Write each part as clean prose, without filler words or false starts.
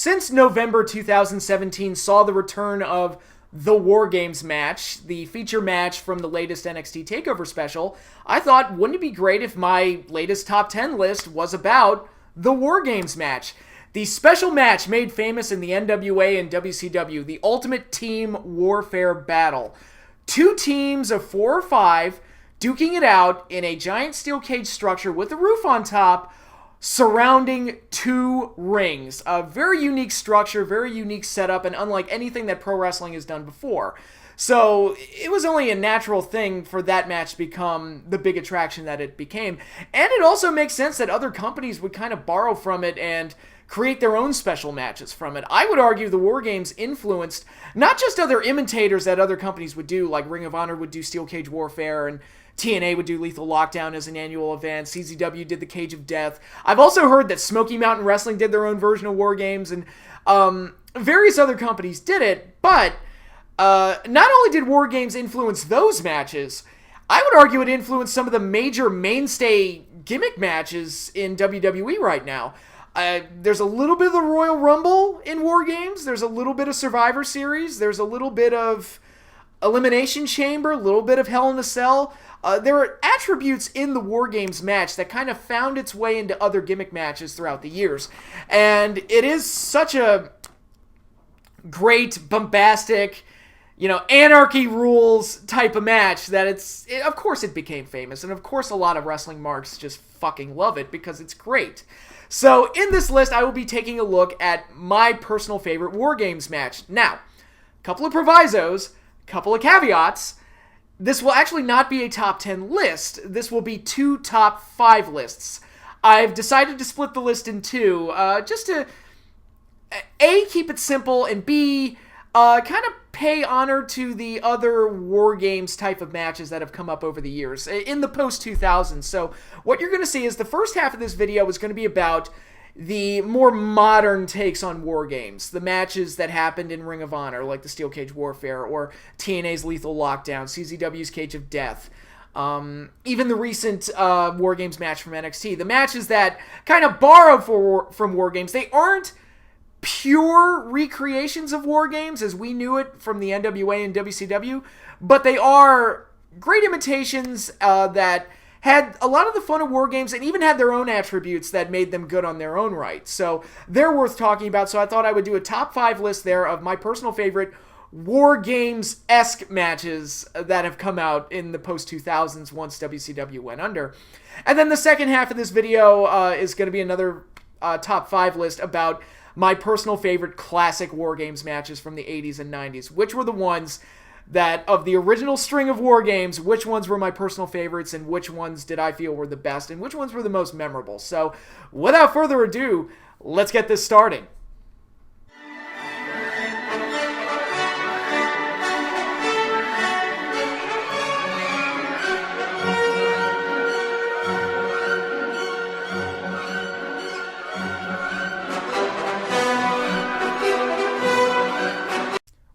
since November 2017 saw the return of the War Games match, the feature match from the latest NXT TakeOver special, I thought, wouldn't it be great if my latest top 10 list was about the War Games match? The special match made famous in the NWA and WCW, the Ultimate Team Warfare Battle. 2 teams of 4 or 5 duking it out in a giant steel cage structure with a roof on top, surrounding 2 rings. A very unique structure, very unique setup, and unlike anything that pro wrestling has done before. So it was only a natural thing for that match to become the big attraction that it became. And it also makes sense that other companies would kind of borrow from it and create their own special matches from it. I would argue the War Games influenced not just other imitators that other companies would do, like Ring of Honor would do Steel Cage Warfare, and TNA would do Lethal Lockdown as an annual event. CZW did the Cage of Death. I've also heard that Smoky Mountain Wrestling did their own version of War Games, and various other companies did it. But not only did War Games influence those matches, I would argue it influenced some of the major mainstay gimmick matches in WWE right now. There's a little bit of the Royal Rumble in War Games. There's a little bit of Survivor Series. There's a little bit of Elimination Chamber, a little bit of Hell in a Cell. There are attributes in the War Games match that kind of found its way into other gimmick matches throughout the years. And it is such a great, bombastic, anarchy rules type of match that of course it became famous. And of course a lot of wrestling marks just fucking love it because it's great. So in this list, I will be taking a look at my personal favorite War Games match. Now, a couple of provisos, a couple of caveats. This will actually not be a top 10 list. This will be 2 top 5 lists. I've decided to split the list in 2, just to A, keep it simple, and B, kind of pay honor to the other War Games type of matches that have come up over the years, in the post-2000s. So what you're going to see is the first half of this video is going to be about the more modern takes on War Games, the matches that happened in Ring of Honor, like the Steel Cage Warfare, or TNA's Lethal Lockdown, CZW's Cage of Death, even the recent War Games match from NXT. The matches that kind of borrow from War Games. They aren't pure recreations of War Games as we knew it from the NWA and WCW, but they are great imitations that had a lot of the fun of War Games and even had their own attributes that made them good on their own right. So they're worth talking about. So I thought I would do a top 5 list there of my personal favorite War Games-esque matches that have come out in the post-2000s once WCW went under. And then the second half of this video is going to be another top 5 list about my personal favorite classic War Games matches from the 80s and 90s. Which were the ones that, of the original string of War Games, which ones were my personal favorites and which ones did I feel were the best and which ones were the most memorable. So, without further ado, let's get this started.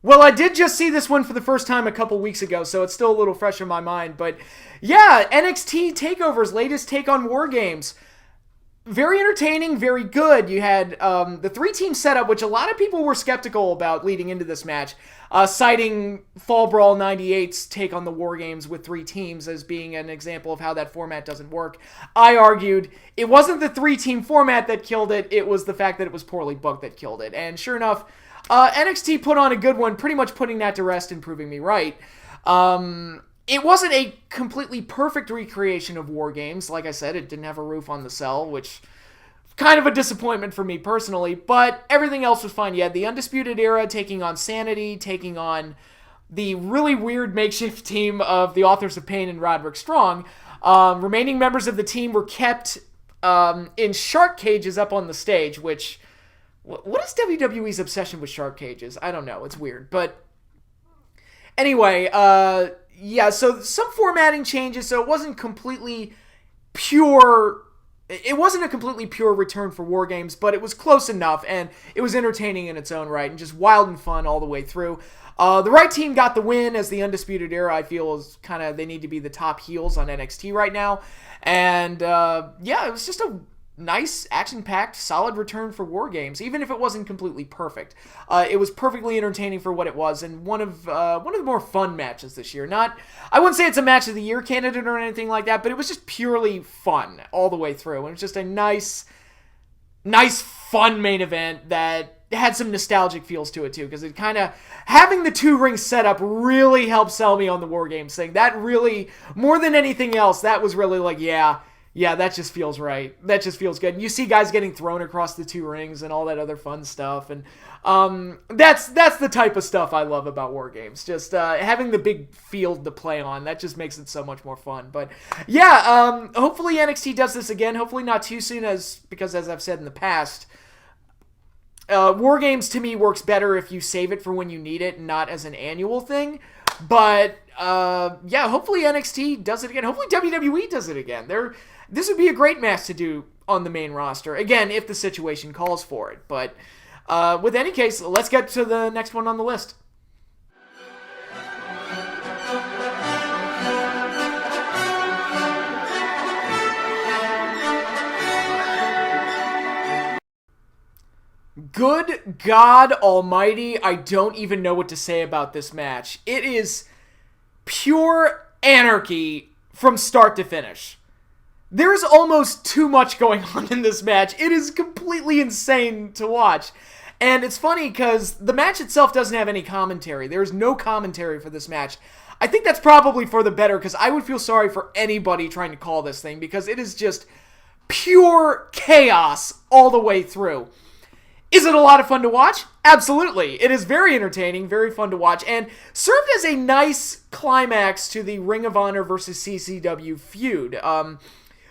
Well, I did just see this one for the first time a couple weeks ago, so it's still a little fresh in my mind. But yeah, NXT TakeOver's latest take on War Games. Very entertaining, very good. You had the 3-team setup, which a lot of people were skeptical about leading into this match, citing Fall Brawl 98's take on the War Games with 3 teams as being an example of how that format doesn't work. I argued it wasn't the 3-team format that killed it, it was the fact that it was poorly booked that killed it. And sure enough, NXT put on a good one, pretty much putting that to rest and proving me right. It wasn't a completely perfect recreation of War Games. Like I said, it didn't have a roof on the cell, which kind of a disappointment for me personally, but everything else was fine. You had the Undisputed Era taking on Sanity, taking on the really weird makeshift team of the Authors of Pain and Roderick Strong. Remaining members of the team were kept in shark cages up on the stage, which... What is WWE's obsession with shark cages? I don't know. It's weird. But anyway, yeah, so some formatting changes, so it wasn't completely pure. It wasn't a completely pure return for War Games, but it was close enough, and it was entertaining in its own right, and just wild and fun all the way through. The right team got the win as the Undisputed Era. I feel is kind of, they need to be the top heels on NXT right now. And yeah, it was just a nice, action-packed, solid return for War Games, even if it wasn't completely perfect. It was perfectly entertaining for what it was, and one of the more fun matches this year. I wouldn't say it's a match of the year candidate or anything like that, but it was just purely fun all the way through. And it was just a nice, fun main event that had some nostalgic feels to it too, because it kind of, having the 2 ring setup really helped sell me on the War Games thing. That really, more than anything else, that was really like, yeah, that just feels right. That just feels good. And you see guys getting thrown across the 2 rings and all that other fun stuff. And that's the type of stuff I love about War Games. Just having the big field to play on, that just makes it so much more fun. But yeah, hopefully NXT does this again. Hopefully not too soon, because as I've said in the past, War Games to me works better if you save it for when you need it and not as an annual thing. But yeah, hopefully NXT does it again. Hopefully WWE does it again. This would be a great match to do on the main roster. Again, if the situation calls for it. But with any case, let's get to the next one on the list. Good God Almighty, I don't even know what to say about this match. It is pure anarchy from start to finish. There's almost too much going on in this match. It is completely insane to watch. And it's funny because the match itself doesn't have any commentary. There's no commentary for this match. I think that's probably for the better, because I would feel sorry for anybody trying to call this thing, because it is just pure chaos all the way through. Is it a lot of fun to watch? Absolutely. It is very entertaining, very fun to watch, and served as a nice climax to the Ring of Honor versus CCW feud.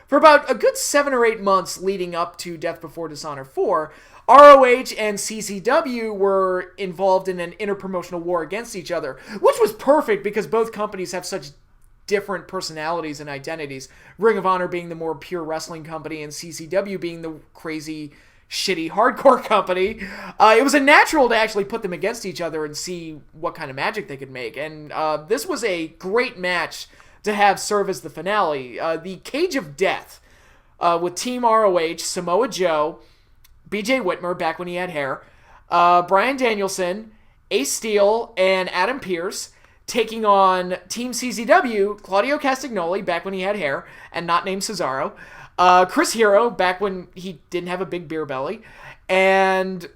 For about a good 7 or 8 months leading up to Death Before Dishonor 4, ROH and CCW were involved in an interpromotional war against each other, which was perfect because both companies have such different personalities and identities. Ring of Honor being the more pure wrestling company and CCW being the crazy, shitty hardcore company. It was a natural to actually put them against each other and see what kind of magic they could make. And this was a great match to have serve as the finale. The Cage of Death with Team ROH, Samoa Joe, BJ Whitmer, back when he had hair, Bryan Danielson, Ace Steel, and Adam Pearce, taking on Team CZW, Claudio Castagnoli, back when he had hair, and not named Cesaro, Chris Hero, back when he didn't have a big beer belly, and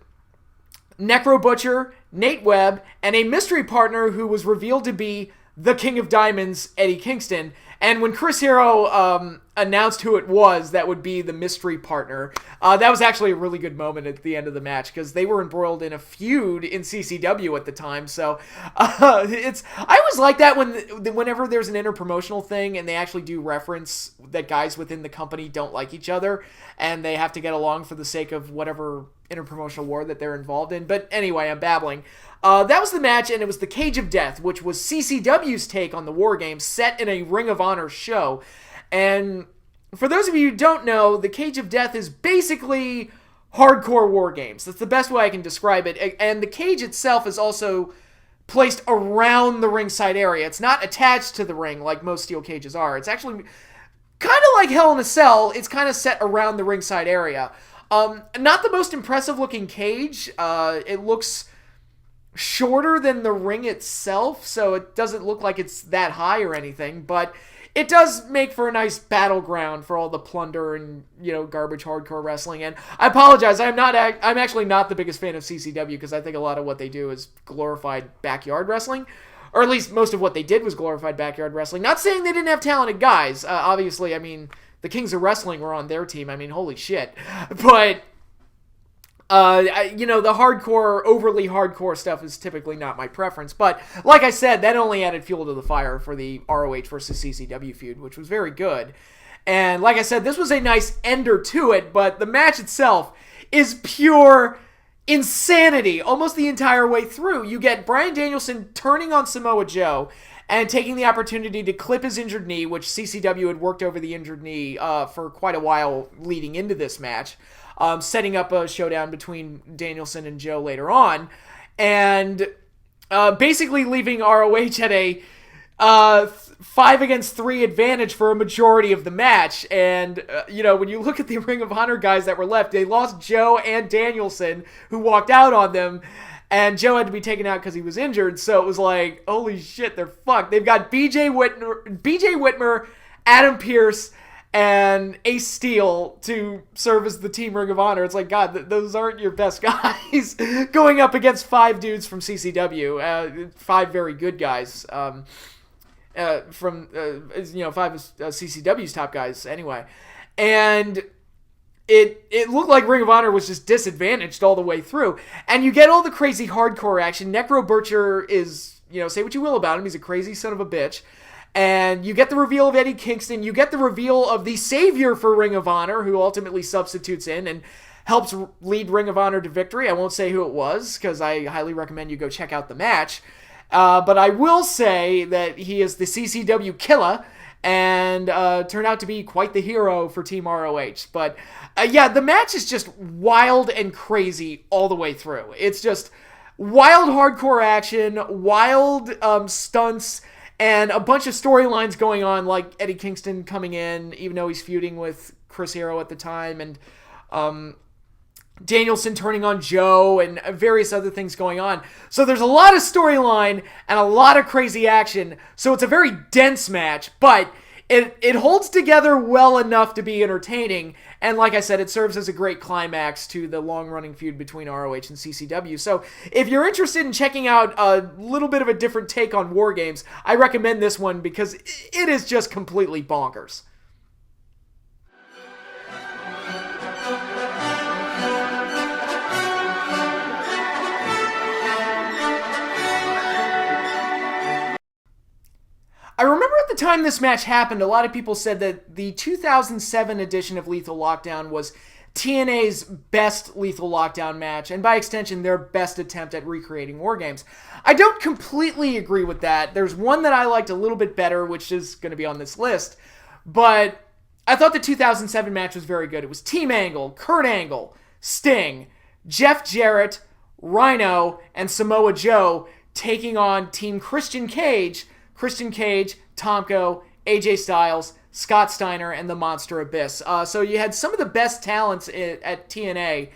Necro Butcher, Nate Webb, and a mystery partner who was revealed to be the King of Diamonds, Eddie Kingston. And when Chris Hero announced who it was that would be the mystery partner, that was actually a really good moment at the end of the match, because they were embroiled in a feud in CCW at the time. So I always like that whenever there's an interpromotional thing and they actually do reference that guys within the company don't like each other and they have to get along for the sake of whatever interpromotional war that they're involved in. But anyway, I'm babbling. That was the match, and it was the Cage of Death, which was CCW's take on the War Games, set in a Ring of Honor show. And for those of you who don't know, the Cage of Death is basically hardcore War Games. That's the best way I can describe it. And the cage itself is also placed around the ringside area. It's not attached to the ring like most steel cages are. It's actually kind of like Hell in a Cell. It's kind of set around the ringside area. Not the most impressive looking cage. It looks shorter than the ring itself, so it doesn't look like it's that high or anything, but it does make for a nice battleground for all the plunder and, garbage hardcore wrestling. And I apologize, I'm actually not the biggest fan of CCW, because I think a lot of what they do is glorified backyard wrestling, or at least most of what they did was glorified backyard wrestling. Not saying they didn't have talented guys. Obviously, the Kings of Wrestling were on their team. Holy shit. But the hardcore, overly hardcore stuff is typically not my preference. But like I said, that only added fuel to the fire for the ROH versus CCW feud, which was very good. And like I said, this was a nice ender to it, but the match itself is pure insanity almost the entire way through. You get Bryan Danielson turning on Samoa Joe and taking the opportunity to clip his injured knee, which CCW had worked over the injured knee for quite a while leading into this match. Setting up a showdown between Danielson and Joe later on, and basically leaving ROH at 5-against-3 advantage for a majority of the match. And, when you look at the Ring of Honor guys that were left, they lost Joe and Danielson, who walked out on them. And Joe had to be taken out because he was injured. So it was like, holy shit, they're fucked. They've got BJ Whitmer, Adam Pearce, and Ace Steel to serve as the Team Ring of Honor. It's like, God, those aren't your best guys going up against 5 dudes from CCW. 5 very good guys. From 5 of CCW's top guys anyway. And it looked like Ring of Honor was just disadvantaged all the way through. And you get all the crazy hardcore action. Necro Butcher is, say what you will about him, he's a crazy son of a bitch. And you get the reveal of Eddie Kingston. You get the reveal of the savior for Ring of Honor, who ultimately substitutes in and helps lead Ring of Honor to victory. I won't say who it was, because I highly recommend you go check out the match. But I will say that he is the CCW killer, and turned out to be quite the hero for Team ROH. But the match is just wild and crazy all the way through. It's just wild hardcore action, wild stunts, and a bunch of storylines going on, like Eddie Kingston coming in, even though he's feuding with Chris Hero at the time, and Danielson turning on Joe, and various other things going on. So there's a lot of storyline and a lot of crazy action. So it's a very dense match, but it holds together well enough to be entertaining. And like I said, it serves as a great climax to the long-running feud between ROH and CCW. So if you're interested in checking out a little bit of a different take on War Games, I recommend this one because it is just completely bonkers. I remember at the time this match happened, a lot of people said that the 2007 edition of Lethal Lockdown was TNA's best Lethal Lockdown match, and by extension, their best attempt at recreating War Games. I don't completely agree with that. There's one that I liked a little bit better, which is going to be on this list, but I thought the 2007 match was very good. It was Team Angle, Kurt Angle, Sting, Jeff Jarrett, Rhino, and Samoa Joe taking on Team Christian Cage, Tomko, AJ Styles, Scott Steiner, and the Monster Abyss. So you had some of the best talents at TNA,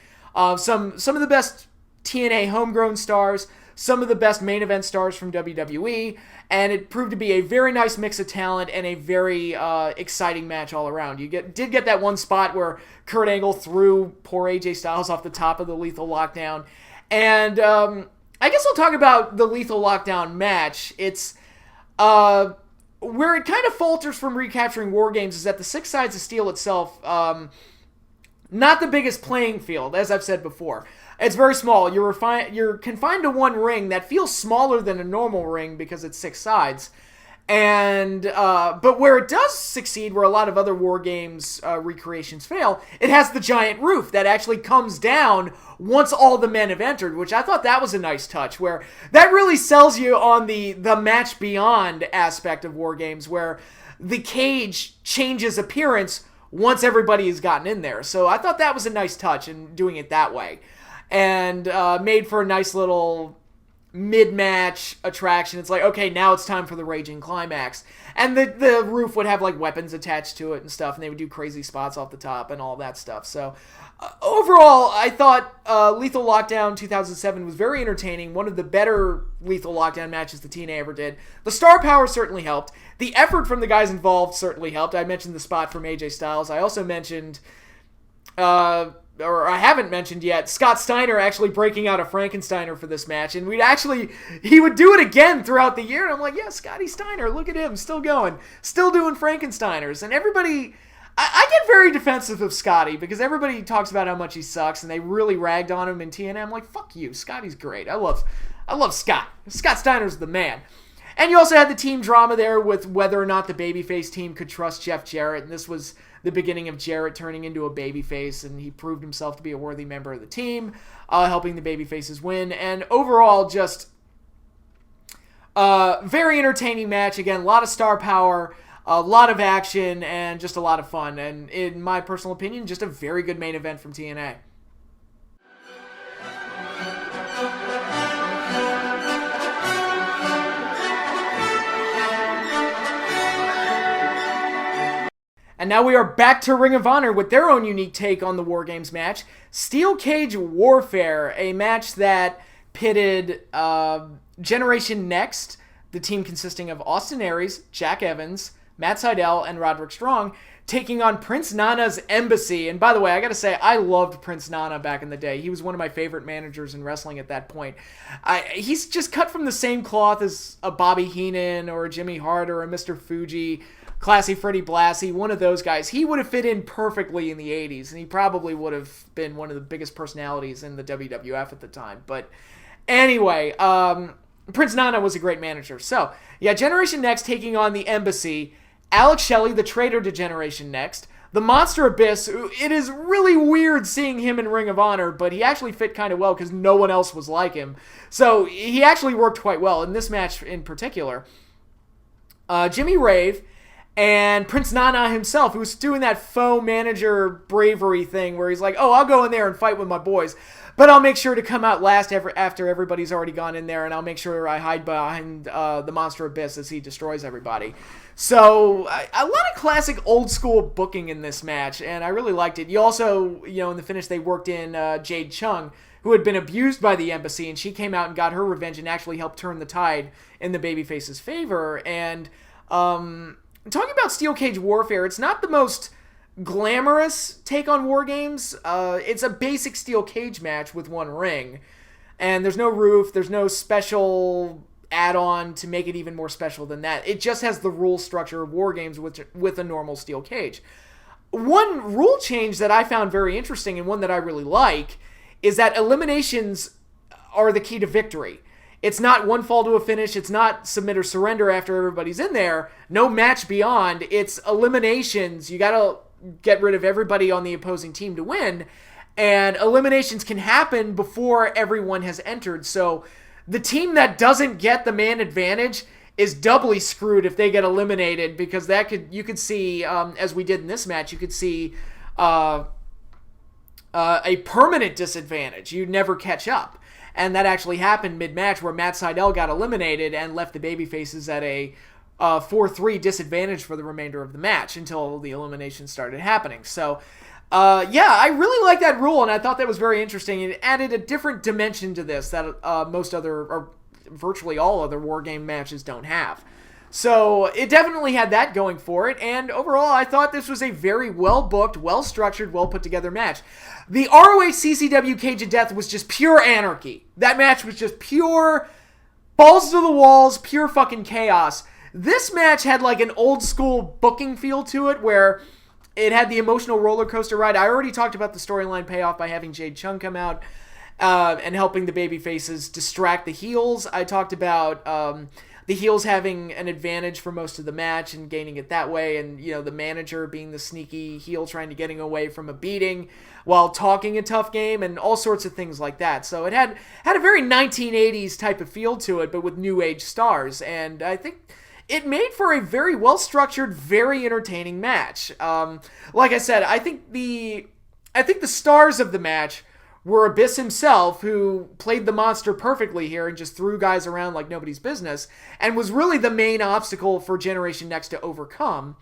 some of the best TNA homegrown stars, some of the best main event stars from WWE, and it proved to be a very nice mix of talent and a very exciting match all around. You did get that one spot where Kurt Angle threw poor AJ Styles off the top of the Lethal Lockdown, and I guess I'll talk about the Lethal Lockdown match. It's where it kind of falters from recapturing War Games is that the 6 Sides of Steel itself, not the biggest playing field, as I've said before. It's very small. You're confined to one ring that feels smaller than a normal ring because it's 6 sides. And but where it does succeed, where a lot of other War Games recreations fail, it has the giant roof that actually comes down once all the men have entered, which I thought that was a nice touch, where that really sells you on the match beyond aspect of War Games, where the cage changes appearance once everybody has gotten in there. So I thought that was a nice touch in doing it that way, and made for a nice little mid-match attraction. It's like, okay, now it's time for the raging climax. And the roof would have like weapons attached to it and stuff, and they would do crazy spots off the top and all that stuff. So overall, I thought Lethal Lockdown 2007 was very entertaining, one of the better Lethal Lockdown matches the TNA ever did. The star power certainly helped. The effort from the guys involved certainly helped. I mentioned the spot from AJ Styles. I also mentioned or I haven't mentioned yet, Scott Steiner actually breaking out a Frankensteiner for this match, and he would do it again throughout the year, and I'm like, yeah, Scotty Steiner, look at him, still going, still doing Frankensteiners, and everybody, I get very defensive of Scotty, because everybody talks about how much he sucks, and they really ragged on him in TNA. I'm like, fuck you, Scotty's great, I love Scott Steiner's the man. And you also had the team drama there with whether or not the babyface team could trust Jeff Jarrett, and this was the beginning of Jarrett turning into a babyface, and he proved himself to be a worthy member of the team, helping the babyfaces win. And overall, just very entertaining match. Again, a lot of star power, a lot of action, and just a lot of fun. And in my personal opinion, just a very good main event from TNA. And now we are back to Ring of Honor with their own unique take on the War Games match. Steel Cage Warfare, a match that pitted Generation Next, the team consisting of Austin Aries, Jack Evans, Matt Sydal, and Roderick Strong, taking on Prince Nana's Embassy. And by the way, I gotta say, I loved Prince Nana back in the day. He was one of my favorite managers in wrestling at that point. He's just cut from the same cloth as a Bobby Heenan or a Jimmy Hart or a Mr. Fuji, Classy Freddie Blassie, one of those guys. He would have fit in perfectly in the 80s, and he probably would have been one of the biggest personalities in the WWF at the time. But anyway, Prince Nana was a great manager. So, yeah, Generation Next taking on the Embassy. Alex Shelley, the traitor to Generation Next. The Monster Abyss, it is really weird seeing him in Ring of Honor, but he actually fit kind of well because no one else was like him. So he actually worked quite well in this match in particular. Jimmy Rave and Prince Nana himself, who was doing that faux manager bravery thing where he's like, oh, I'll go in there and fight with my boys, but I'll make sure to come out last after everybody's already gone in there, and I'll make sure I hide behind the Monster Abyss as he destroys everybody. So, a lot of classic old school booking in this match, and I really liked it. You also, in the finish, they worked in Jade Chung, who had been abused by the Embassy, and she came out and got her revenge and actually helped turn the tide in the babyface's favor. And talking about Steel Cage Warfare, it's not the most glamorous take on War Games. It's a basic steel cage match with one ring, and there's no roof, there's no special add-on to make it even more special than that. It just has the rule structure of War Games with a normal steel cage. One rule change that I found very interesting, and one that I really like, is that eliminations are the key to victory. It's not one fall to a finish. It's not submit or surrender after everybody's in there. No match beyond. It's eliminations. You got to get rid of everybody on the opposing team to win. And eliminations can happen before everyone has entered. So the team that doesn't get the man advantage is doubly screwed if they get eliminated, because you could see, as we did in this match, you could see a permanent disadvantage. You'd never catch up. And that actually happened mid-match where Matt Sydal got eliminated and left the babyfaces at a 4-3 disadvantage for the remainder of the match until the elimination started happening. So, yeah, I really like that rule, and I thought that was very interesting. It added a different dimension to this that most other, or virtually all other War Game matches don't have. So it definitely had that going for it, and overall I thought this was a very well-booked, well-structured, well-put-together match. The ROH CCW Cage of Death was just pure anarchy. That match was just pure balls to the walls, pure fucking chaos. This match had like an old-school booking feel to it where it had the emotional roller coaster ride. I already talked about the storyline payoff by having Jade Chung come out and helping the babyfaces distract the heels. I talked about the heels having an advantage for most of the match and gaining it that way, and the manager being the sneaky heel trying to getting away from a beating while talking a tough game and all sorts of things like that. So it had a very 1980s type of feel to it, but with new age stars, and I think it made for a very well-structured, very entertaining match. Like I said, I think the stars of the match were Abyss himself, who played the monster perfectly here and just threw guys around like nobody's business, and was really the main obstacle for Generation Next to overcome.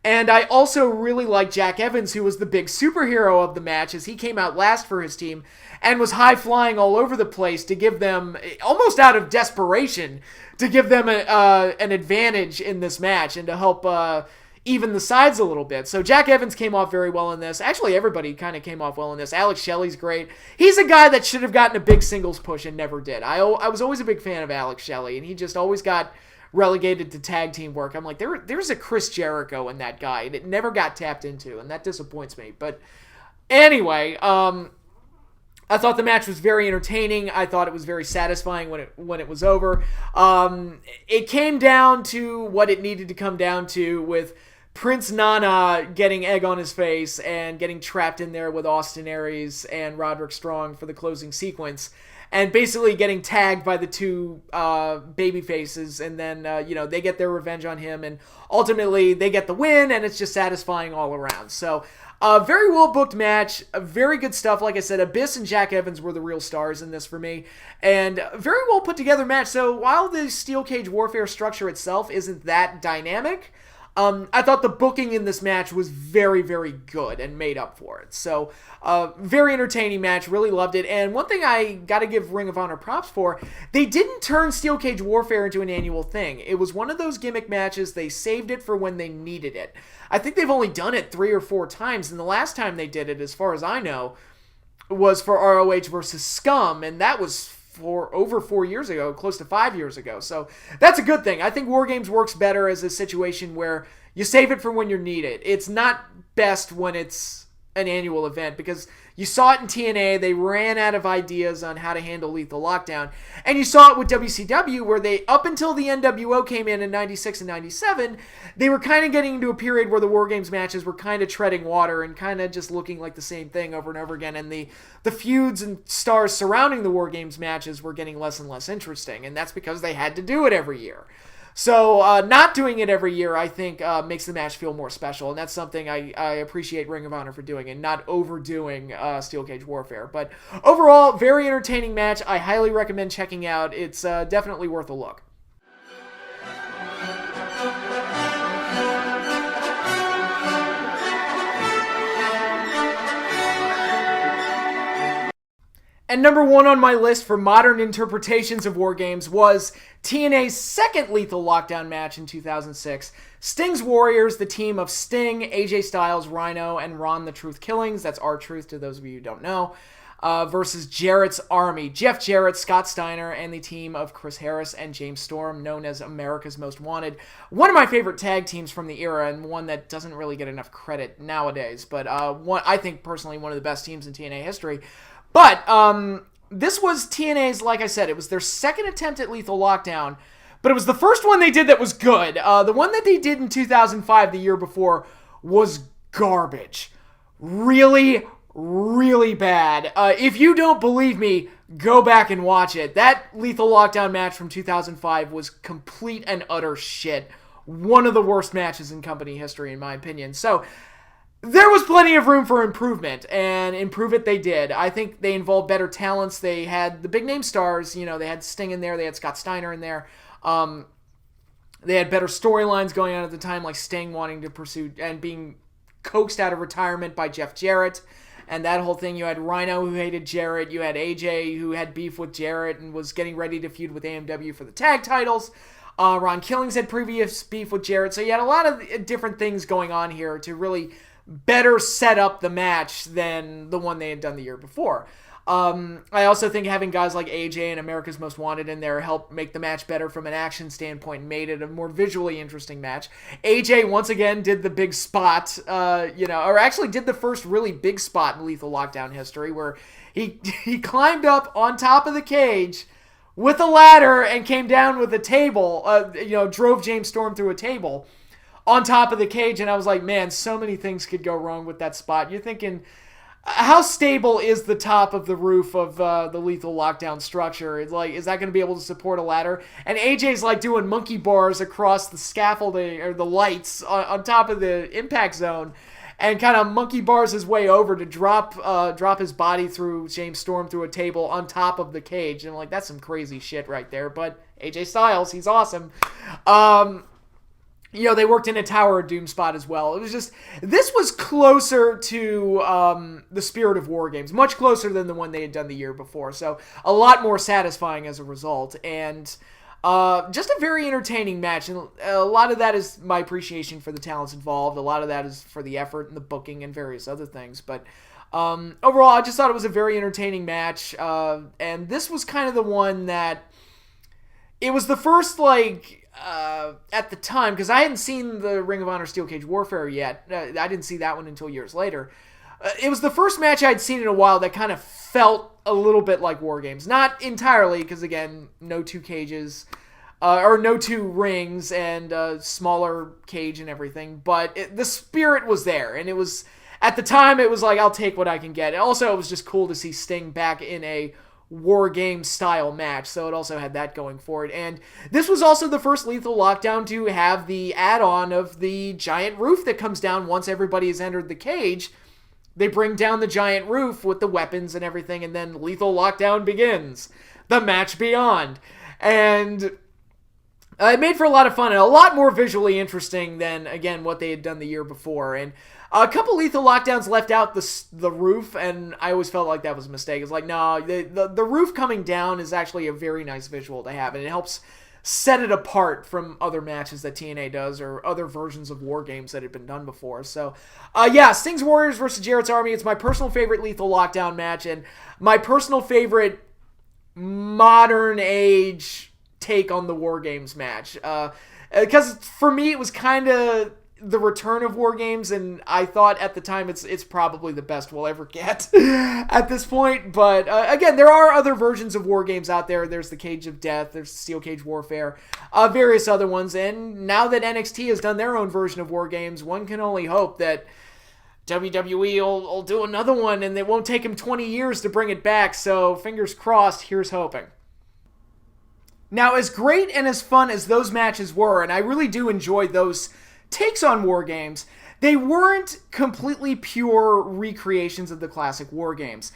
And I also really like Jack Evans, who was the big superhero of the match, as he came out last for his team and was high-flying all over the place to give them, almost out of desperation, to give them an advantage in this match and to help even the sides a little bit. So Jack Evans came off very well in this. Actually, everybody kind of came off well in this. Alex Shelley's great. He's a guy that should have gotten a big singles push and never did. I was always a big fan of Alex Shelley, and he just always got relegated to tag team work. I'm like, there's a Chris Jericho in that guy, and it never got tapped into, and that disappoints me. But anyway, I thought the match was very entertaining. I thought it was very satisfying when it was over. It came down to what it needed to come down to, with Prince Nana getting egg on his face and getting trapped in there with Austin Aries and Roderick Strong for the closing sequence, and basically getting tagged by the two baby faces, and then they get their revenge on him, and ultimately they get the win, and it's just satisfying all around. So a very well booked match, very good stuff. Like I said, Abyss and Jack Evans were the real stars in this for me, and very well put together match. So while the Steel Cage Warfare structure itself isn't that dynamic, I thought the booking in this match was very, very good and made up for it. So, very entertaining match. Really loved it. And one thing I got to give Ring of Honor props for, they didn't turn Steel Cage Warfare into an annual thing. It was one of those gimmick matches. They saved it for when they needed it. I think they've only done it 3 or 4 times, and the last time they did it, as far as I know, was for ROH versus Scum, and that was for over 4 years ago, close to 5 years ago. So that's a good thing. I think War Games works better as a situation where you save it for when you need it. It's not best when it's an annual event, because you saw it in TNA. They ran out of ideas on how to handle Lethal Lockdown. And you saw it with WCW, where they, up until the NWO came in 96 and 97, they were kind of getting into a period where the War Games matches were kind of treading water and kind of just looking like the same thing over and over again. And the feuds and stars surrounding the War Games matches were getting less and less interesting. And that's because they had to do it every year. So not doing it every year, I think, makes the match feel more special, and that's something I appreciate Ring of Honor for doing, and not overdoing Steel Cage Warfare. But overall, very entertaining match. I highly recommend checking out. It's definitely worth a look. And number 1 on my list for modern interpretations of War Games was TNA's second Lethal Lockdown match in 2006. Sting's Warriors, the team of Sting, AJ Styles, Rhino, and Ron the Truth Killings, that's R-Truth to those of you who don't know, versus Jarrett's Army. Jeff Jarrett, Scott Steiner, and the team of Chris Harris and James Storm, known as America's Most Wanted. One of my favorite tag teams from the era, and one that doesn't really get enough credit nowadays, but I think personally one of the best teams in TNA history. But this was TNA's, like I said, it was their second attempt at Lethal Lockdown, but it was the first one they did that was good. The one that they did in 2005, the year before, was garbage. Really, really bad. If you don't believe me, go back and watch it. That Lethal Lockdown match from 2005 was complete and utter shit. One of the worst matches in company history, in my opinion. So there was plenty of room for improvement, and improve it they did. I think they involved better talents. They had the big name stars. You know, they had Sting in there. They had Scott Steiner in there. They had better storylines going on at the time, like Sting wanting to pursue and being coaxed out of retirement by Jeff Jarrett, and that whole thing. You had Rhino, who hated Jarrett. You had AJ, who had beef with Jarrett and was getting ready to feud with AMW for the tag titles. Ron Killings had previous beef with Jarrett. So you had a lot of different things going on here to really better set up the match than the one they had done the year before. I also think having guys like AJ and America's Most Wanted in there helped make the match better from an action standpoint and made it a more visually interesting match. AJ, once again, did the big spot, or actually did the first really big spot in Lethal Lockdown history, where he climbed up on top of the cage with a ladder and came down with a table, drove James Storm through a table on top of the cage. And I was like, man, so many things could go wrong with that spot. You're thinking, how stable is the top of the roof of the Lethal Lockdown structure? It's like, is that going to be able to support a ladder? And AJ's like doing monkey bars across the scaffolding or the lights on top of the impact zone, and kind of monkey bars his way over to drop his body through James Storm through a table on top of the cage. And I'm like, that's some crazy shit right there. But AJ Styles, he's awesome. They worked in a Tower of Doom spot as well. It was just, this was closer to the spirit of War Games, much closer than the one they had done the year before. So a lot more satisfying as a result. And just a very entertaining match. And a lot of that is my appreciation for the talents involved. A lot of that is for the effort and the booking and various other things. But overall, I just thought it was a very entertaining match. And this was kind of the one that, it was the first, at the time, because I hadn't seen the Ring of Honor Steel Cage Warfare yet. I didn't see that one until years later. It was the first match I'd seen in a while that kind of felt a little bit like War Games. Not entirely, because again, no two cages, or no two rings, and smaller cage and everything, but the spirit was there, and it was, at the time, it was like, I'll take what I can get. And also, it was just cool to see Sting back in a War Game style match, so it also had that going for it. And this was also the first Lethal Lockdown to have the add-on of the giant roof that comes down once everybody has entered the cage. They bring down the giant roof with the weapons and everything, and then Lethal Lockdown begins. The match beyond. And It made for a lot of fun and a lot more visually interesting than, again, what they had done the year before. And a couple Lethal Lockdowns left out the roof, and I always felt like that was a mistake. It's like, no, the roof coming down is actually a very nice visual to have, and it helps set it apart from other matches that TNA does or other versions of War Games that had been done before. So, yeah, Sting's Warriors versus Jarrett's Army. It's my personal favorite Lethal Lockdown match, and my personal favorite modern age take on the War Games match. Because for me, it was kind of the return of War Games, and I thought at the time it's probably the best we'll ever get at this point. But again, there are other versions of War Games out there. There's the Cage of Death, there's Steel Cage Warfare, various other ones. And now that NXT has done their own version of War Games, one can only hope that WWE will do another one, and it won't take him 20 years to bring it back. So fingers crossed, here's hoping. Now, as great and as fun as those matches were, and I really do enjoy those takes on War Games, they weren't completely pure recreations of the classic War Games.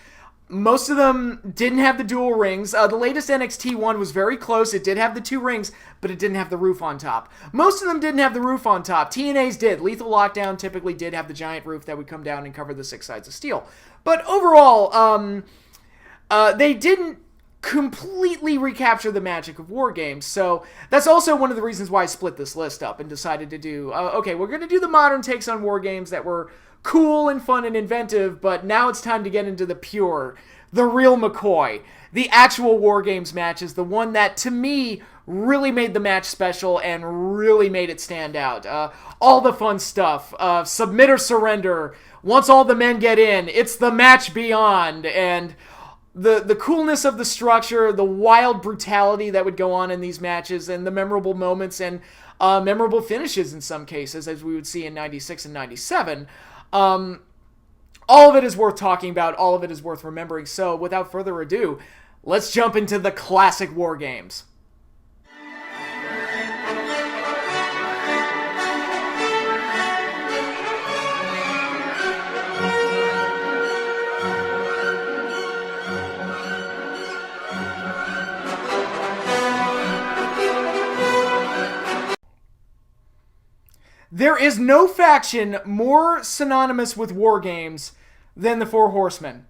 Most of them didn't have the dual rings. The latest NXT one was very close. It did have the 2 rings, but it didn't have the roof on top. Most of them didn't have the roof on top. TNA's did. Lethal Lockdown typically did have the giant roof that would come down and cover the 6 sides of steel. But overall, they didn't completely recapture the magic of War Games. So that's also one of the reasons why I split this list up and decided to do, okay, we're going to do the modern takes on War Games that were cool and fun and inventive, but now it's time to get into the pure, the real McCoy, the actual War Games matches, the one that, to me, really made the match special and really made it stand out. All the fun stuff, submit or surrender, once all the men get in, it's the match beyond, and the coolness of the structure, the wild brutality that would go on in these matches, and the memorable moments and memorable finishes in some cases, as we would see in 96 and 97. All of it is worth talking about. All of it is worth remembering. So, without further ado, let's jump into the classic War Games. There is no faction more synonymous with War Games than the Four Horsemen.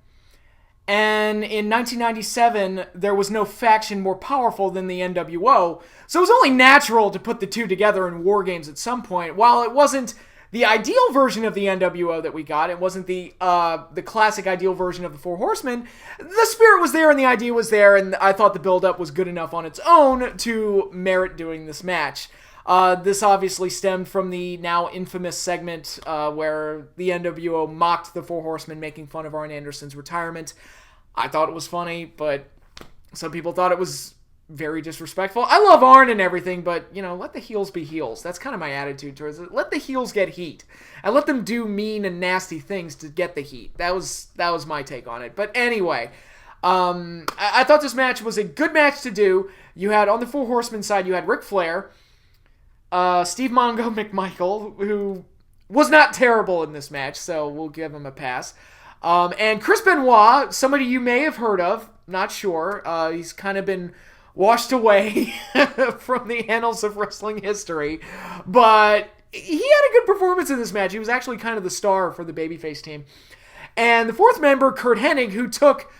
And in 1997, there was no faction more powerful than the NWO, so it was only natural to put the two together in War Games at some point. While it wasn't the ideal version of the NWO that we got, it wasn't the classic ideal version of the Four Horsemen, the spirit was there and the idea was there, and I thought the build-up was good enough on its own to merit doing this match. This obviously stemmed from the now infamous segment where the NWO mocked the Four Horsemen, making fun of Arn Anderson's retirement. I thought it was funny, but some people thought it was very disrespectful. I love Arn and everything, but, let the heels be heels. That's kind of my attitude towards it. Let the heels get heat. And let them do mean and nasty things to get the heat. That was my take on it. But anyway, I thought this match was a good match to do. You had, on the Four Horsemen side, you had Ric Flair, Steve Mongo McMichael, who was not terrible in this match, so we'll give him a pass. And Chris Benoit, somebody you may have heard of, not sure. He's kind of been washed away from the annals of wrestling history. But he had a good performance in this match. He was actually kind of the star for the babyface team. And the 4th member, Kurt Hennig, who took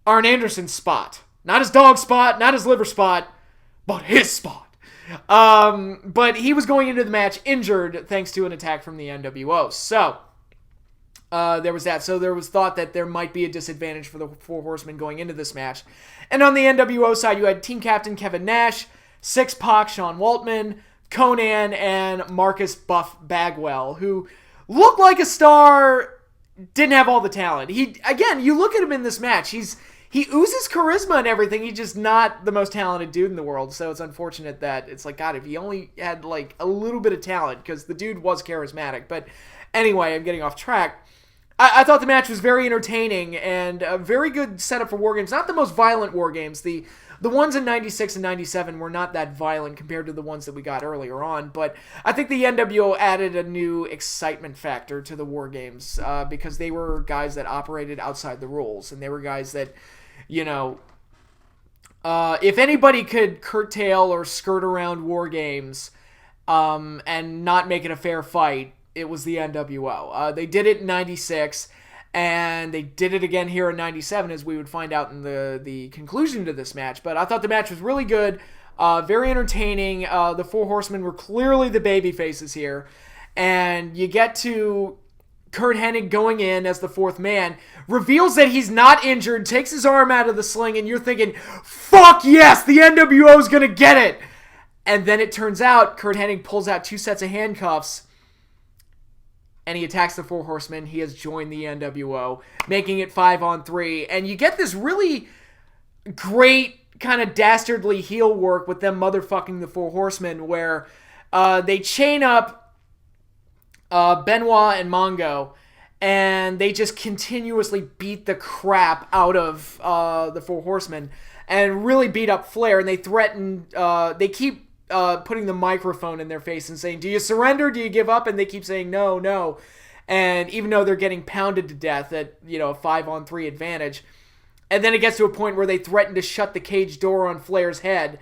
Arn Anderson's spot. Not his dog spot, not his liver spot, but his spot. But he was going into the match injured thanks to an attack from the NWO. So, there was that. So there was thought that there might be a disadvantage for the Four Horsemen going into this match. And on the NWO side, you had team captain Kevin Nash, Six Pac, Sean Waltman, Conan, and Marcus Buff Bagwell, who looked like a star, didn't have all the talent. You look at him in this match, he oozes charisma and everything. He's just not the most talented dude in the world. So it's unfortunate that it's like, God, if he only had like a little bit of talent, because the dude was charismatic. But anyway, I'm getting off track. I thought the match was very entertaining and a very good setup for War Games. Not the most violent War Games. The ones in 96 and 97 were not that violent compared to the ones that we got earlier on. But I think the NWO added a new excitement factor to the War Games because they were guys that operated outside the rules. And they were guys that, If anybody could curtail or skirt around War Games and not make it a fair fight, it was the NWO. They did it in 96, and they did it again here in 97, as we would find out in the conclusion to this match. But I thought the match was really good, very entertaining. The Four Horsemen were clearly the baby faces here. And you get to Kurt Hennig going in as the fourth man, reveals that he's not injured, takes his arm out of the sling, and you're thinking, fuck yes, the NWO's gonna get it! And then it turns out Kurt Hennig pulls out 2 sets of handcuffs, and he attacks the Four Horsemen. He has joined the NWO, making it 5-on-3. And you get this really great kind of dastardly heel work with them motherfucking the Four Horsemen, where they chain up Benoit and Mongo, and they just continuously beat the crap out of the Four Horsemen and really beat up Flair. And they threaten, they keep putting the microphone in their face and saying, do you surrender? Do you give up? And they keep saying, no, no. And even though they're getting pounded to death at, a 5-on-3 advantage. And then it gets to a point where they threaten to shut the cage door on Flair's head,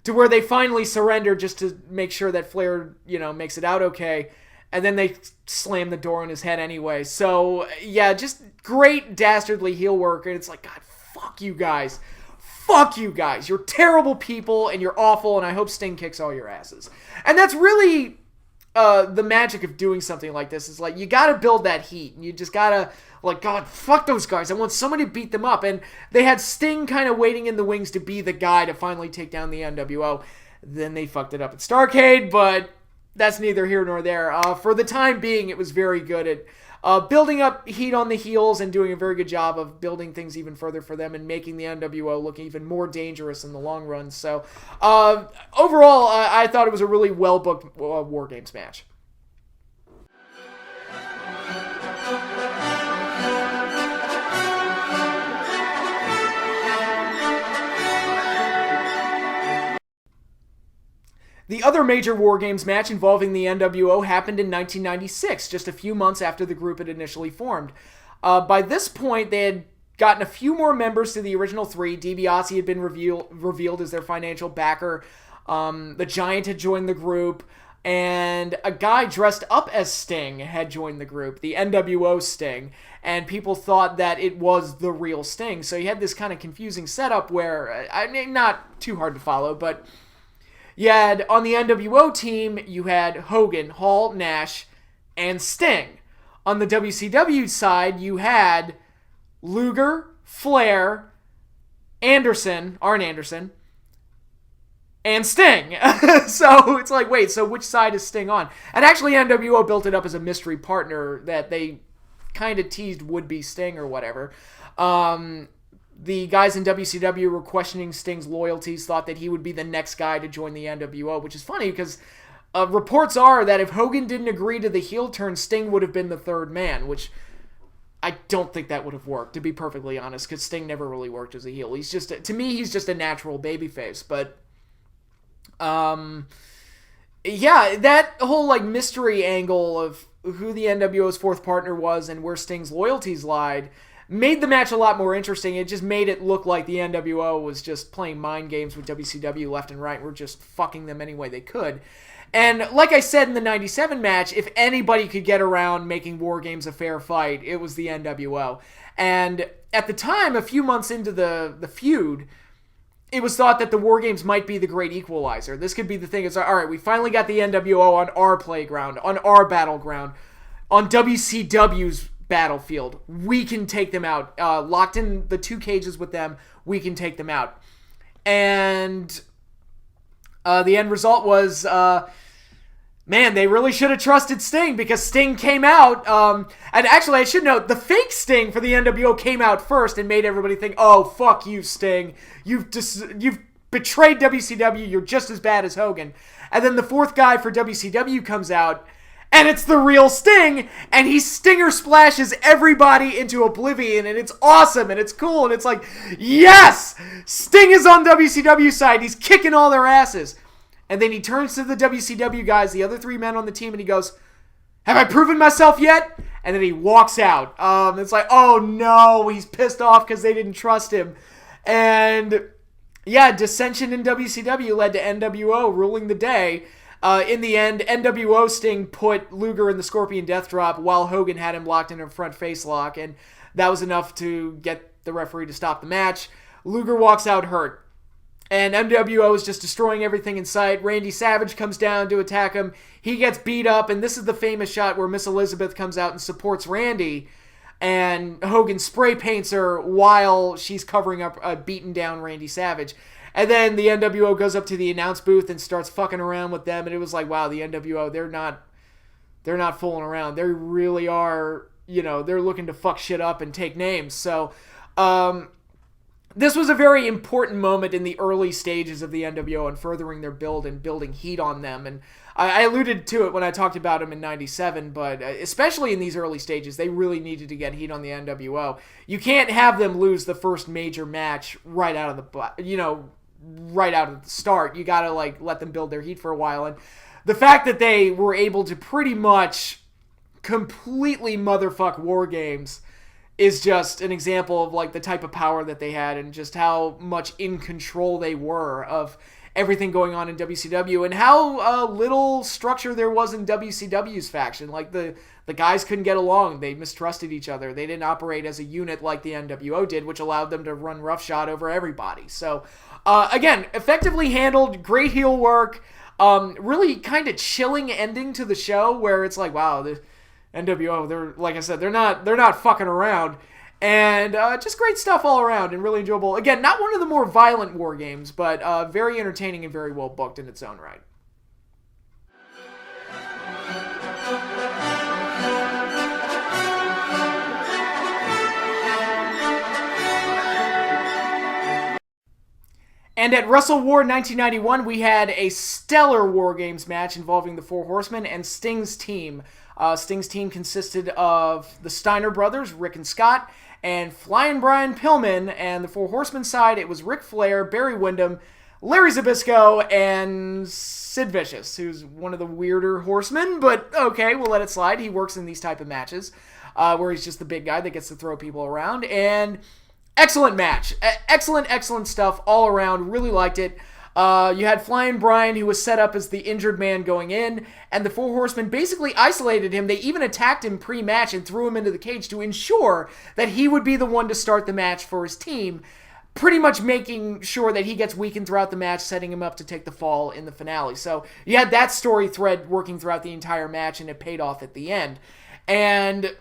to where they finally surrender just to make sure that Flair, makes it out okay. And then they slam the door on his head anyway. So, yeah, just great dastardly heel work. And it's like, God, fuck you guys. Fuck you guys. You're terrible people, and you're awful, and I hope Sting kicks all your asses. And that's really the magic of doing something like this. Is like, you got to build that heat. And you just got to, like, God, fuck those guys. I want somebody to beat them up. And they had Sting kind of waiting in the wings to be the guy to finally take down the NWO. Then they fucked it up at Starrcade, but that's neither here nor there. For the time being, it was very good at building up heat on the heels and doing a very good job of building things even further for them and making the NWO look even more dangerous in the long run. So, overall, I thought it was a really well-booked War Games match. The other major War Games match involving the NWO happened in 1996, just a few months after the group had initially formed. By this point, they had gotten a few more members to the original 3. DiBiase had been revealed as their financial backer. The Giant had joined the group, and a guy dressed up as Sting had joined the group, the NWO Sting, and people thought that it was the real Sting. So you had this kind of confusing setup where, not too hard to follow, but you had, on the NWO team, you had Hogan, Hall, Nash, and Sting. On the WCW side, you had Luger, Flair, Arn Anderson, and Sting. So it's like, wait, so which side is Sting on? And actually, NWO built it up as a mystery partner that they kind of teased would be Sting or whatever. The guys in WCW were questioning Sting's loyalties, thought that he would be the next guy to join the NWO, which is funny because reports are that if Hogan didn't agree to the heel turn, Sting would have been the third man, which I don't think that would have worked, to be perfectly honest, because Sting never really worked as a heel. To me, he's just a natural babyface, but yeah, that whole mystery angle of who the NWO's fourth partner was and where Sting's loyalties lied made the match a lot more interesting. It just made it look like the NWO was just playing mind games with WCW left and right. We're just fucking them any way they could. And like I said in the 97 match, if anybody could get around making War Games a fair fight, it was the NWO. And at the time, a few months into the feud, it was thought that the War Games might be the great equalizer. This could be the thing. It's like, all right, we finally got the NWO on our playground, on our battleground, on WCW's battlefield. We can take them out. Locked in the 2 cages with them, we can take them out. And the end result was, man, they really should have trusted Sting, because Sting came out. And actually, I should note, the fake Sting for the NWO came out first and made everybody think, oh, fuck you, Sting. You've betrayed WCW. You're just as bad as Hogan. And then the fourth guy for WCW comes out, and it's the real Sting, and he stinger splashes everybody into oblivion, and it's awesome, and it's cool, and it's like, yes! Sting is on WCW's side, he's kicking all their asses. And then he turns to the WCW guys, the other 3 men on the team, and he goes, have I proven myself yet? And then he walks out. It's like, oh no, he's pissed off because they didn't trust him. And Yeah, dissension in WCW led to NWO ruling the day. In the end, NWO Sting put Luger in the Scorpion Death Drop while Hogan had him locked in a front face lock, and that was enough to get the referee to stop the match. Luger walks out hurt, and NWO is just destroying everything in sight. Randy Savage comes down to attack him. He gets beat up, and this is the famous shot where Miss Elizabeth comes out and supports Randy, and Hogan spray paints her while she's covering up a beaten down Randy Savage. And then the NWO goes up to the announce booth and starts fucking around with them, and it was like, wow, the NWO, they're not fooling around. They really are, they're looking to fuck shit up and take names. So, this was a very important moment in the early stages of the NWO and furthering their build and building heat on them. And I alluded to it when I talked about them in 97, but especially in these early stages, they really needed to get heat on the NWO. You can't have them lose the first major match right out of the start. You gotta let them build their heat for a while. And the fact that they were able to pretty much completely motherfuck War Games is just an example of the type of power that they had and just how much in control they were of everything going on in WCW and how little structure there was in WCW's faction. The guys couldn't get along. They mistrusted each other. They didn't operate as a unit like the NWO did, which allowed them to run roughshod over everybody. So, again, effectively handled, great heel work, really kind of chilling ending to the show where it's wow, the NWO, they're, like I said, they're not fucking around. And just great stuff all around and really enjoyable. Again, not one of the more violent War Games, but very entertaining and very well booked in its own right. And at Wrestle War 1991, we had a stellar War Games match involving the Four Horsemen and Sting's team. Sting's team consisted of the Steiner brothers, Rick and Scott, and Flying Brian Pillman, and the Four Horsemen side, it was Ric Flair, Barry Windham, Larry Zbyszko, and Sid Vicious, who's one of the weirder horsemen, but okay, we'll let it slide. He works in these type of matches, where he's just the big guy that gets to throw people around, and excellent match. Excellent stuff all around, really liked it. You had Flying Brian, who was set up as the injured man going in, and the Four Horsemen basically isolated him. They even attacked him pre-match and threw him into the cage to ensure that he would be the one to start the match for his team, pretty much making sure that he gets weakened throughout the match, setting him up to take the fall in the finale. So you had that story thread working throughout the entire match, and it paid off at the end. And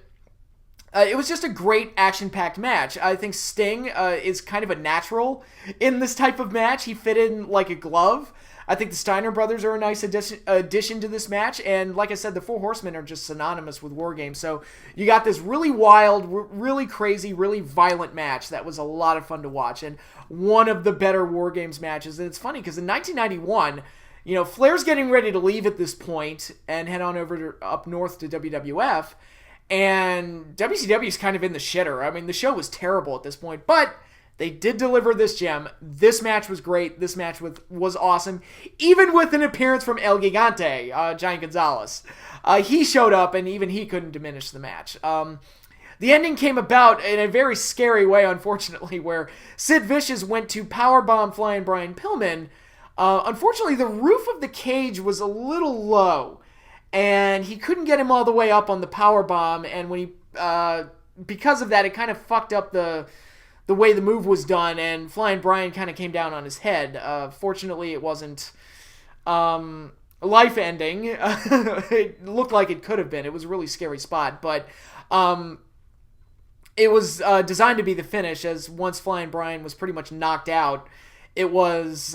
it was just a great action-packed match. I think Sting is kind of a natural in this type of match. He fit in like a glove. I think the Steiner brothers are a nice addition to this match. And like I said, the Four Horsemen are just synonymous with War Games. So you got this really wild, really crazy, really violent match that was a lot of fun to watch. And one of the better War Games matches. And it's funny because in 1991, Flair's getting ready to leave at this point and head on over up north to WWF. And WCW's kind of in the shitter. I mean, the show was terrible at this point, but they did deliver this gem. This match was great. This match was awesome. Even with an appearance from El Gigante, Giant Gonzalez. He showed up, and even he couldn't diminish the match. The ending came about in a very scary way, unfortunately, where Sid Vicious went to powerbomb Flying Brian Pillman. Unfortunately, the roof of the cage was a little low, and he couldn't get him all the way up on the power bomb, and when he because of that, it kind of fucked up the way the move was done, and Flying Brian kind of came down on his head. Fortunately, it wasn't life-ending. It looked like it could have been. It was a really scary spot, but it was designed to be the finish, as once Flying Brian was pretty much knocked out, it was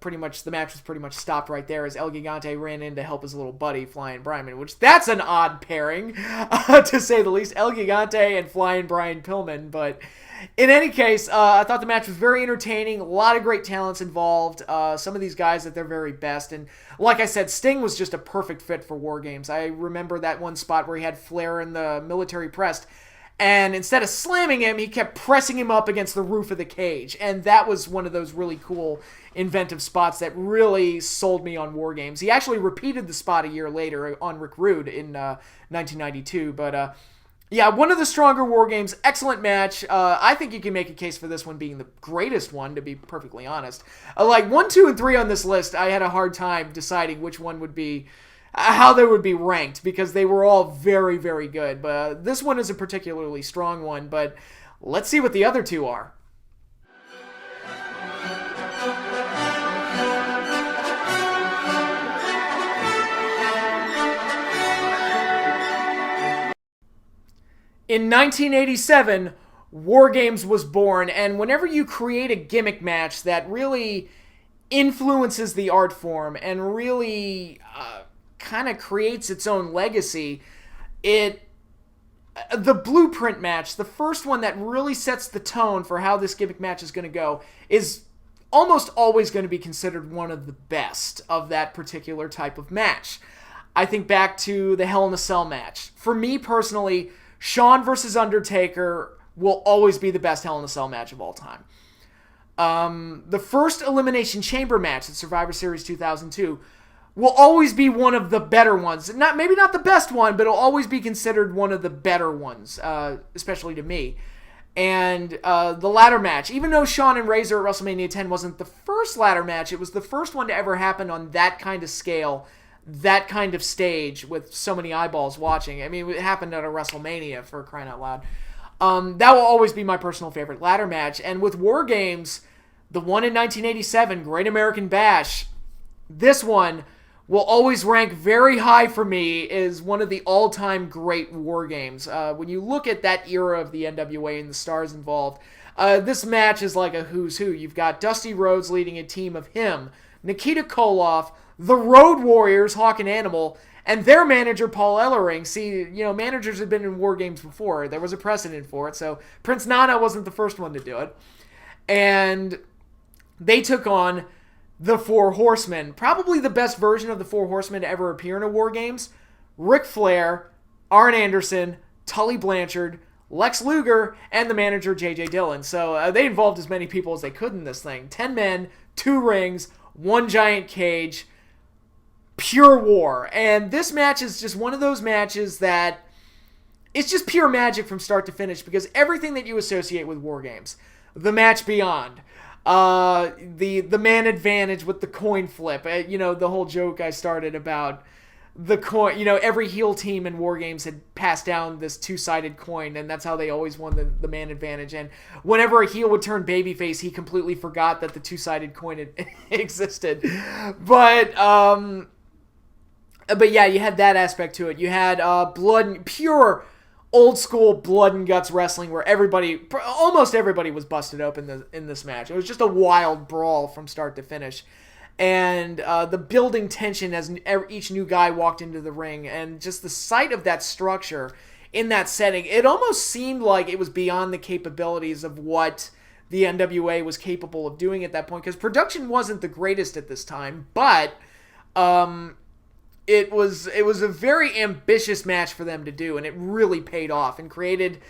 pretty much, the match was pretty much stopped right there as El Gigante ran in to help his little buddy, Flying Brian, which that's an odd pairing, to say the least. El Gigante and Flying Brian Pillman, but in any case, I thought the match was very entertaining, a lot of great talents involved, some of these guys at their very best, and like I said, Sting was just a perfect fit for War Games. I remember that one spot where he had Flair in the military pressed, and instead of slamming him, he kept pressing him up against the roof of the cage. And that was one of those really cool, inventive spots that really sold me on War Games. He actually repeated the spot a year later on Rick Rude in 1992. But Yeah, one of the stronger War Games. Excellent match. I think you can make a case for this one being the greatest one, to be perfectly honest. Like 1, 2, and 3 on this list, I had a hard time deciding which one would be, how they would be ranked, because they were all very, very good. But this one is a particularly strong one, but let's see what the other two are. In 1987, War Games was born, and whenever you create a gimmick match that really influences the art form and really kind of creates its own legacy, the blueprint match, the first one that really sets the tone for how this gimmick match is going to go, is almost always going to be considered one of the best of that particular type of match. I think back to the Hell in a Cell match. For me personally, Shawn versus Undertaker will always be the best Hell in a Cell match of all time. The first Elimination Chamber match at Survivor Series 2002 will always be one of the better ones. Maybe not the best one, but it'll always be considered one of the better ones, especially to me. And the ladder match, even though Shawn and Razor at WrestleMania 10 wasn't the first ladder match, it was the first one to ever happen on that kind of scale, that kind of stage with so many eyeballs watching. I mean, it happened at a WrestleMania, for crying out loud. That will always be my personal favorite ladder match. And with War Games, the one in 1987, Great American Bash, this one will always rank very high for me as one of the all-time great War Games. When you look at that era of the NWA and the stars involved, this match is like a who's who. You've got Dusty Rhodes leading a team of him, Nikita Koloff, the Road Warriors, Hawk and Animal, and their manager, Paul Ellering. See, managers have been in War Games before. There was a precedent for it, so Prince Nana wasn't the first one to do it. And they took on the Four Horsemen. Probably the best version of the Four Horsemen to ever appear in a War Games. Ric Flair, Arn Anderson, Tully Blanchard, Lex Luger, and the manager, J.J. Dillon. So they involved as many people as they could in this thing. 10 men, 2 rings, 1 giant cage, pure war. And this match is just one of those matches that it's just pure magic from start to finish, because everything that you associate with War Games, the match beyond, the man advantage with the coin flip, the whole joke I started about the coin, every heel team in War Games had passed down this 2-sided coin, and that's how they always won the man advantage. And whenever a heel would turn babyface, he completely forgot that the 2-sided coin had existed. But yeah, you had that aspect to it. You had pure old school blood and guts wrestling, where almost everybody was busted open in this match. It was just a wild brawl from start to finish. And the building tension as each new guy walked into the ring, and just the sight of that structure in that setting, it almost seemed like it was beyond the capabilities of what the NWA was capable of doing at that point, because production wasn't the greatest at this time, but it was a very ambitious match for them to do, and it really paid off and created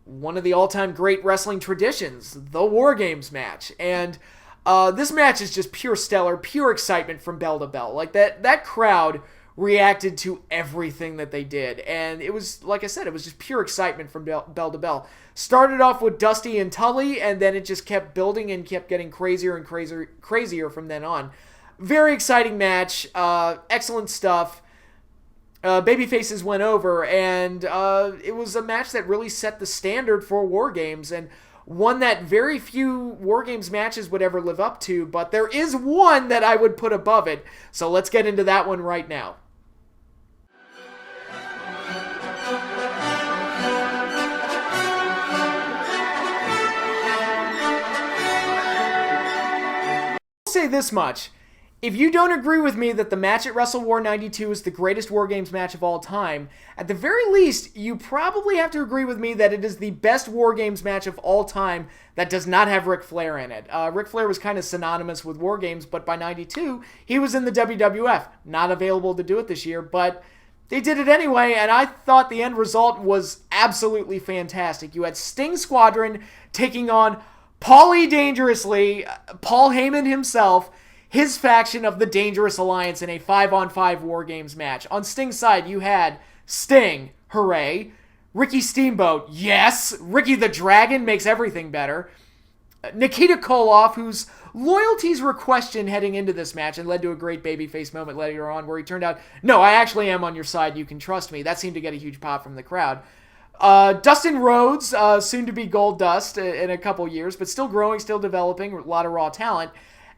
one of the all-time great wrestling traditions, the War Games match. And this match is just pure stellar, pure excitement from bell to bell. Like that crowd reacted to everything that they did, and it was, like I said, it was just pure excitement from bell to bell. Started off with Dusty and Tully, and then it just kept building and kept getting crazier and crazier from then on. Very exciting match, excellent stuff. Babyfaces went over, and it was a match that really set the standard for War Games, and one that very few War Games matches would ever live up to, but there is one that I would put above it. So let's get into that one right now. I'll say this much. If you don't agree with me that the match at Wrestle War 92 is the greatest War Games match of all time, at the very least, you probably have to agree with me that it is the best War Games match of all time that does not have Ric Flair in it. Ric Flair was kind of synonymous with War Games, but by 92, he was in the WWF. Not available to do it this year, but they did it anyway, and I thought the end result was absolutely fantastic. You had Sting Squadron taking on Paulie Dangerously, Paul Heyman himself, his faction of the Dangerous Alliance in a 5-on-5 War Games match. On Sting's side, you had Sting, hooray, Ricky Steamboat, yes. Ricky the Dragon makes everything better. Nikita Koloff, whose loyalties were questioned heading into this match and led to a great babyface moment later on where he turned out, no, I actually am on your side, you can trust me. That seemed to get a huge pop from the crowd. Dustin Rhodes, soon to be Gold Dust in a couple years, but still growing, still developing, a lot of raw talent.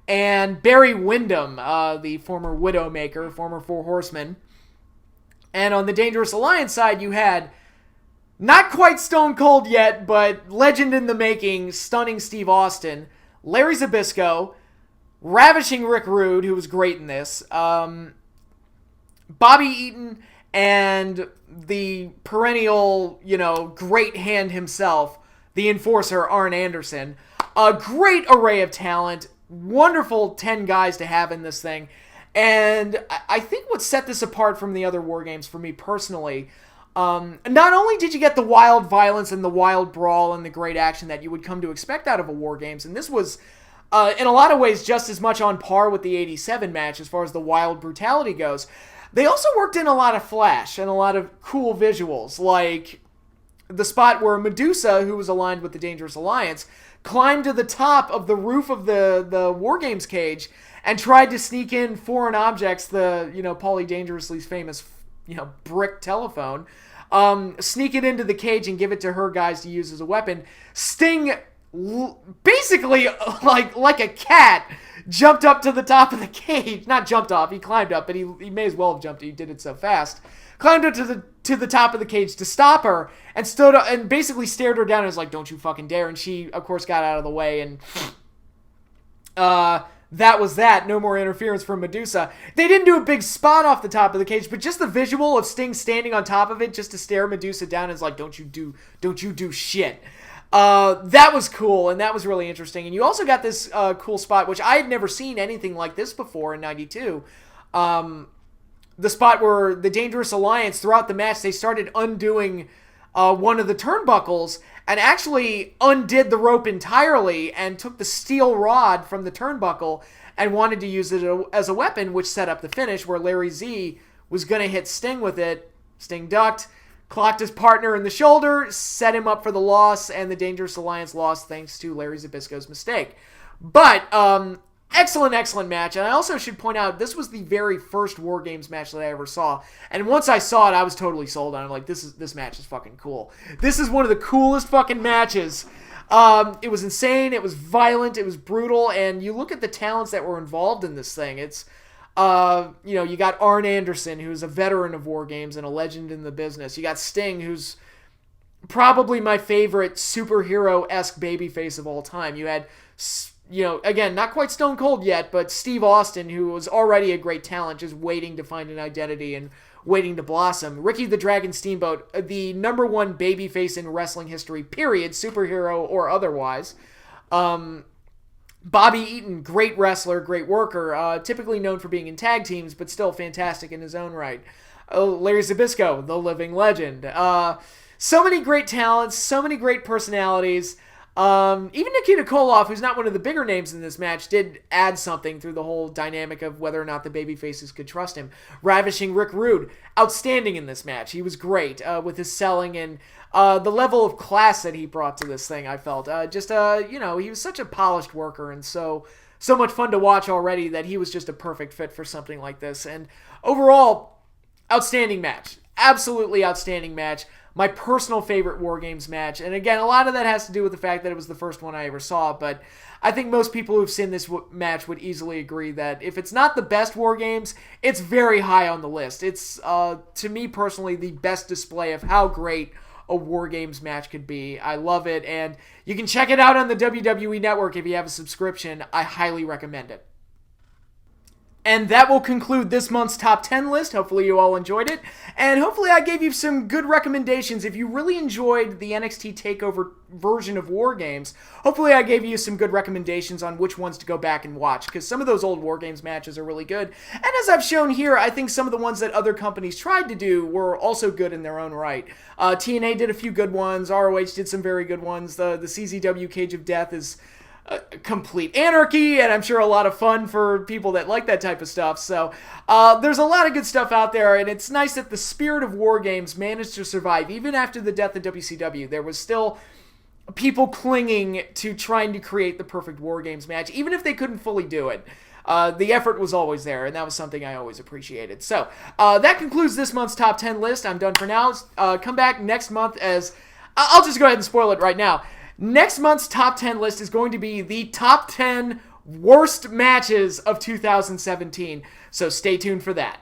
And Barry Windham, the former Widowmaker, former Four Horsemen. And on the Dangerous Alliance side, you had not quite Stone Cold yet, but legend in the making, stunning Steve Austin, Larry Zbyszko, ravishing Rick Rude, who was great in this, Bobby Eaton, and the perennial, great hand himself, the Enforcer, Arn Anderson. A great array of talent, wonderful 10 guys to have in this thing. And I think what set this apart from the other War Games for me personally, not only did you get the wild violence and the wild brawl and the great action that you would come to expect out of a War Games, and this was, in a lot of ways, just as much on par with the 87 match as far as the wild brutality goes, they also worked in a lot of flash and a lot of cool visuals, like the spot where Medusa, who was aligned with the Dangerous Alliance, climbed to the top of the roof of the War Games cage and tried to sneak in foreign objects, the, Paulie Dangerously's famous, brick telephone, sneak it into the cage and give it to her guys to use as a weapon. Sting, basically, like a cat, jumped up to the top of the cage. Not jumped off, he climbed up, but he may as well have jumped, he did it so fast. Climbed up to the top of the cage to stop her, and stood up and basically stared her down and was like, don't you fucking dare. And she, of course, got out of the way, and that was that. No more interference from Medusa. They didn't do a big spot off the top of the cage, but just the visual of Sting standing on top of it just to stare Medusa down is like, don't you do shit. That was cool, and that was really interesting. And you also got this cool spot, which I had never seen anything like this before in 92. The spot where the Dangerous Alliance, throughout the match, they started undoing one of the turnbuckles and actually undid the rope entirely and took the steel rod from the turnbuckle and wanted to use it as a weapon, which set up the finish where Larry Z was going to hit Sting with it. Sting ducked, clocked his partner in the shoulder, set him up for the loss, and the Dangerous Alliance lost thanks to Larry Zbyszko's mistake. But, excellent match. And I also should point out, this was the very first War Games match that I ever saw. And once I saw it, I was totally sold on it. I'm like, this match is fucking cool. This is one of the coolest fucking matches. It was insane, it was violent, it was brutal, and you look at the talents that were involved in this thing. It's, you got Arn Anderson, who's a veteran of War Games and a legend in the business. You got Sting, who's probably my favorite superhero-esque babyface of all time. You had, again, not quite Stone Cold yet, but Steve Austin, who was already a great talent, just waiting to find an identity and waiting to blossom. Ricky the Dragon Steamboat, the number one babyface in wrestling history, period, superhero or otherwise. Bobby Eaton, great wrestler, great worker, typically known for being in tag teams, but still fantastic in his own right. Larry Zbyszko, the living legend. So many great talents, so many great personalities. Even Nikita Koloff, who's not one of the bigger names in this match, did add something through the whole dynamic of whether or not the babyfaces could trust him. Ravishing Rick Rude, outstanding in this match. He was great with his selling and the level of class that he brought to this thing, I felt. He was such a polished worker and so much fun to watch already that he was just a perfect fit for something like this. And overall, outstanding match. Absolutely outstanding match. My personal favorite War Games match. And again, a lot of that has to do with the fact that it was the first one I ever saw, but I think most people who've seen this match would easily agree that if it's not the best War Games, it's very high on the list. It's, to me personally, the best display of how great a War Games match could be. I love it, and you can check it out on the WWE Network if you have a subscription. I highly recommend it. And that will conclude this month's top 10 list. Hopefully you all enjoyed it. And hopefully I gave you some good recommendations. If you really enjoyed the NXT TakeOver version of War Games, hopefully I gave you some good recommendations on which ones to go back and watch, because some of those old War Games matches are really good. And as I've shown here, I think some of the ones that other companies tried to do were also good in their own right. TNA did a few good ones. ROH did some very good ones. The CZW Cage of Death is complete anarchy, and I'm sure a lot of fun for people that like that type of stuff. So there's a lot of good stuff out there, and it's nice that the spirit of War Games managed to survive. Even after the death of WCW, there was still people clinging to trying to create the perfect War Games match, even if they couldn't fully do it. The effort was always there, and that was something I always appreciated. So, that concludes this month's top 10 list. I'm done for now. Come back next month as... I'll just go ahead and spoil it right now. Next month's top 10 list is going to be the top 10 worst matches of 2017. So stay tuned for that.